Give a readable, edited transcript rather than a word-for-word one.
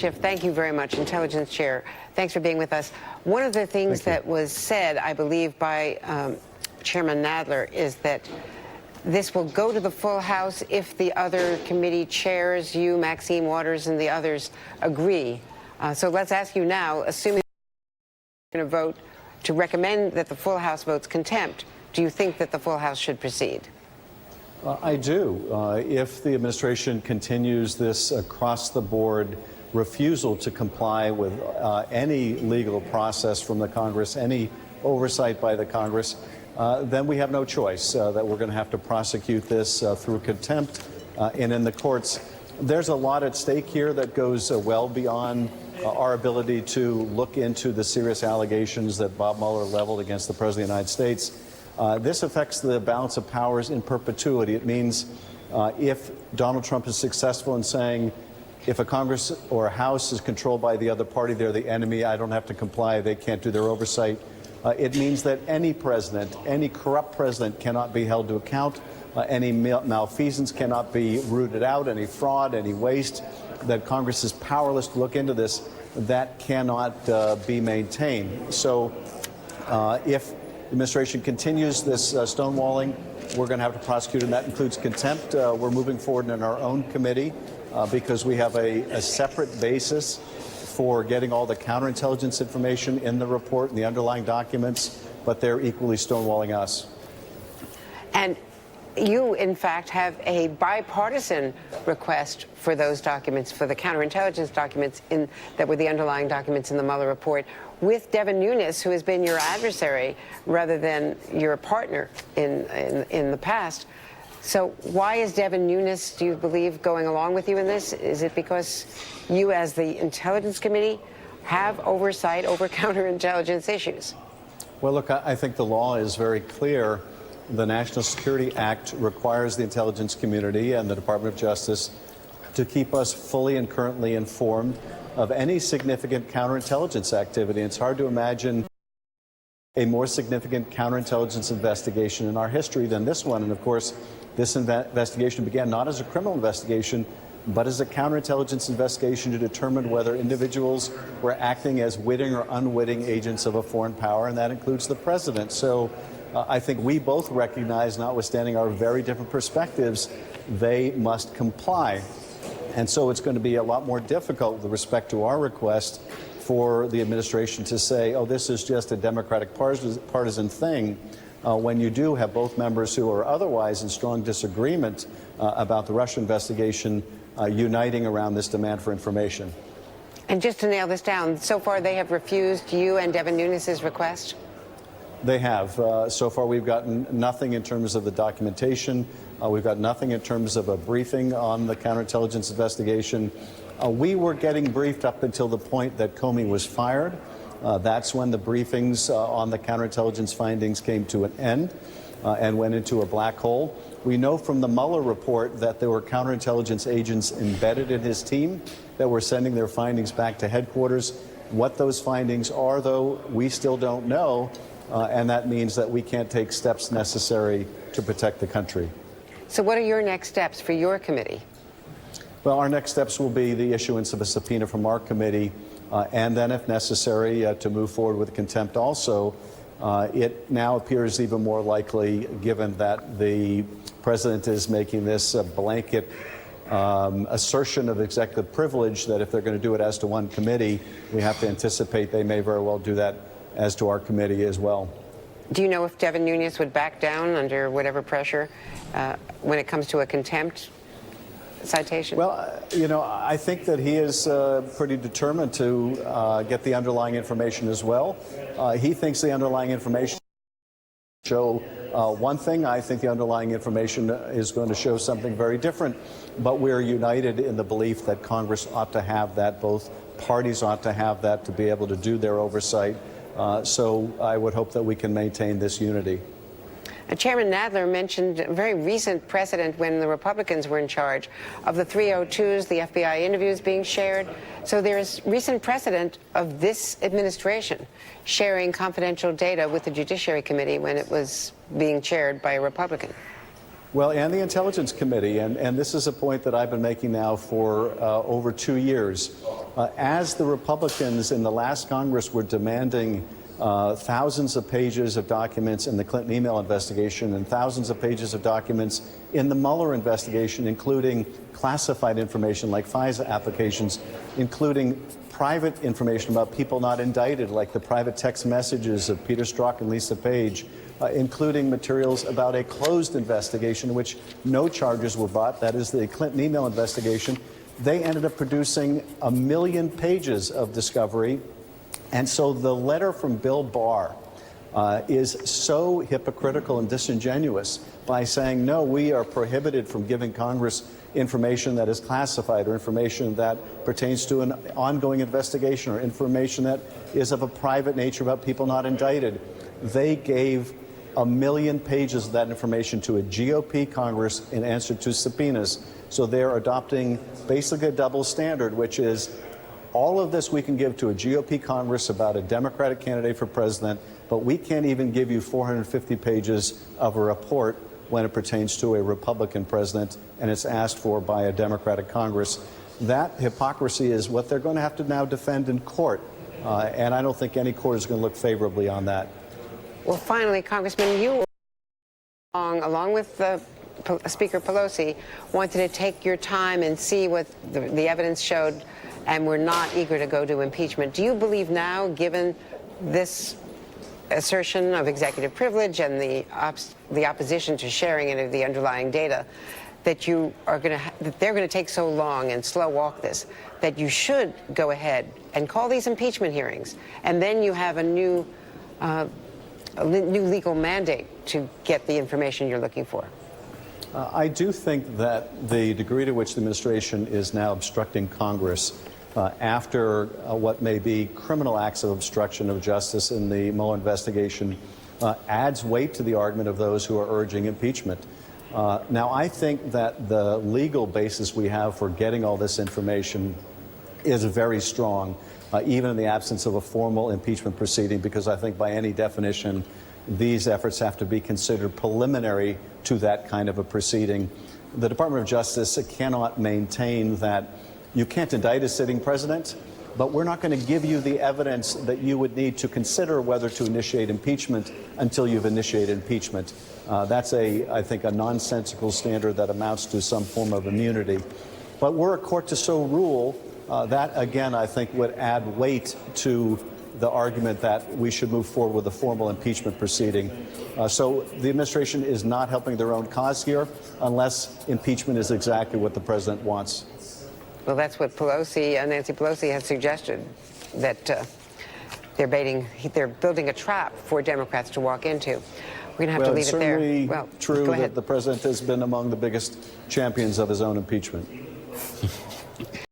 Schiff, thank you very much, Intelligence Chair. Thanks for being with us. One of the things that was said, I believe, by Chairman Nadler is that this will go to the full House if the other committee chairs, you, Maxine Waters, and the others agree. So let's ask you now, assuming you're going to vote to recommend that the full House votes contempt, do you think that the full House should proceed? I do. If the administration continues this across-the-board refusal to comply with any legal process from the Congress, any oversight by the Congress, then we have no choice, that we're going to have to prosecute this through contempt and in the courts. There's a lot at stake here that goes well beyond our ability to look into the serious allegations that Bob Mueller leveled against the President of the United States. This affects the balance of powers in perpetuity. It means if Donald Trump is successful in saying, if a Congress or a House is controlled by the other party, they're the enemy, I don't have to comply, they can't do their oversight. It means that any president, any corrupt president cannot be held to account, any malfeasance cannot be rooted out, any fraud, any waste, that Congress is powerless to look into this. That cannot be maintained. So if the administration continues this stonewalling, we're going to have to prosecute, and that includes contempt. We're moving forward in our own committee because we have a separate basis for getting all the counterintelligence information in the report and the underlying documents, but they're equally stonewalling us. And you, in fact, have a bipartisan request for those documents, for the counterintelligence documents that were the underlying documents in the Mueller report, with Devin Nunes, who has been your adversary rather than your partner in the past. So why is Devin Nunes, do you believe, going along with you in this? Is it because you, as the Intelligence Committee, have oversight over counterintelligence issues? Well, look, I think the law is very clear. The National Security Act requires the intelligence community and the Department of Justice to keep us fully and currently informed of any significant counterintelligence activity. It's hard to imagine a more significant counterintelligence investigation in our history than this one. And of course, this investigation began not as a criminal investigation, but as a counterintelligence investigation to determine whether individuals were acting as witting or unwitting agents of a foreign power, and that includes the president. So I think we both recognize, notwithstanding our very different perspectives, they must comply. And so it's going to be a lot more difficult with respect to our request for the administration to say, oh, this is just a Democratic partisan thing, when you do have both members who are otherwise in strong disagreement about the Russia investigation uniting around this demand for information. And just to nail this down, so far they have refused you and Devin Nunes' request? They have. So far we've gotten nothing in terms of the documentation. We've got nothing in terms of a briefing on the counterintelligence investigation. We were getting briefed up until the point that Comey was fired. That's when the briefings on the counterintelligence findings came to an end and went into a black hole. We know from the Mueller report that there were counterintelligence agents embedded in his team that were sending their findings back to headquarters. What those findings are, though, we still don't know. And that means that we can't take steps necessary to protect the country. So what are your next steps for your committee? Well, our next steps will be the issuance of a subpoena from our committee, and then, if necessary, to move forward with contempt also. It now appears even more likely, given that the president is making this blanket assertion of executive privilege, that if they're going to do it as to one committee, we have to anticipate they may very well do that as to our committee as well. Do you know if Devin Nunes would back down under whatever pressure when it comes to a contempt citation? Well, you know, I think that he is pretty determined to get the underlying information as well. He thinks the underlying information show one thing. I think the underlying information is going to show something very different. But we're united in the belief that Congress ought to have that, both parties ought to have that to be able to do their oversight. So I would hope that we can maintain this unity. Chairman Nadler mentioned a very recent precedent when the Republicans were in charge of the 302s, the FBI interviews being shared. So there's recent precedent of this administration sharing confidential data with the Judiciary Committee when it was being chaired by a Republican. Well, and the Intelligence Committee, and this is a point that I've been making now for over 2 years. As the Republicans in the last Congress were demanding thousands of pages of documents in the Clinton email investigation and thousands of pages of documents in the Mueller investigation, including classified information like FISA applications, including private information about people not indicted, like the private text messages of Peter Strzok and Lisa Page, including materials about a closed investigation in which no charges were brought, that is the Clinton email investigation. They ended up producing 1 million pages of discovery. And so the letter from Bill Barr is so hypocritical and disingenuous by saying, no, we are prohibited from giving Congress information that is classified or information that pertains to an ongoing investigation or information that is of a private nature about people not indicted. They gave 1 million pages of that information to a GOP Congress in answer to subpoenas. So they're adopting basically a double standard, which is all of this we can give to a GOP Congress about a Democratic candidate for president, but we can't even give you 450 pages of a report when it pertains to a Republican president and it's asked for by a Democratic Congress. That hypocrisy is what they're going to have to now defend in court. And I don't think any court is going to look favorably on that. Well, finally, Congressman, you, along with Speaker Pelosi, wanted to take your time and see what the evidence showed, and were not eager to go to impeachment. Do you believe now, given this assertion of executive privilege and the opposition to sharing any of the underlying data, that that they're going to take so long and slow walk this, that you should go ahead and call these impeachment hearings, and then you have a new legal mandate to get the information you're looking for? I do think that the degree to which the administration is now obstructing Congress after what may be criminal acts of obstruction of justice in the Mueller investigation adds weight to the argument of those who are urging impeachment. Now, I think that the legal basis we have for getting all this information is very strong, even in the absence of a formal impeachment proceeding, because I think by any definition, these efforts have to be considered preliminary to that kind of a proceeding. The Department of Justice cannot maintain that you can't indict a sitting president, but we're not going to give you the evidence that you would need to consider whether to initiate impeachment until you've initiated impeachment. That's I think, a nonsensical standard that amounts to some form of immunity. But were a court to so rule, that, again, I think would add weight to the argument that we should move forward with a formal impeachment proceeding. So the administration is not helping their own cause here unless impeachment is exactly what the president wants. Well, that's what Nancy Pelosi has suggested, that they're building a trap for Democrats to walk into. We're going to have to leave it there. Well, it's certainly true that the president has been among the biggest champions of his own impeachment.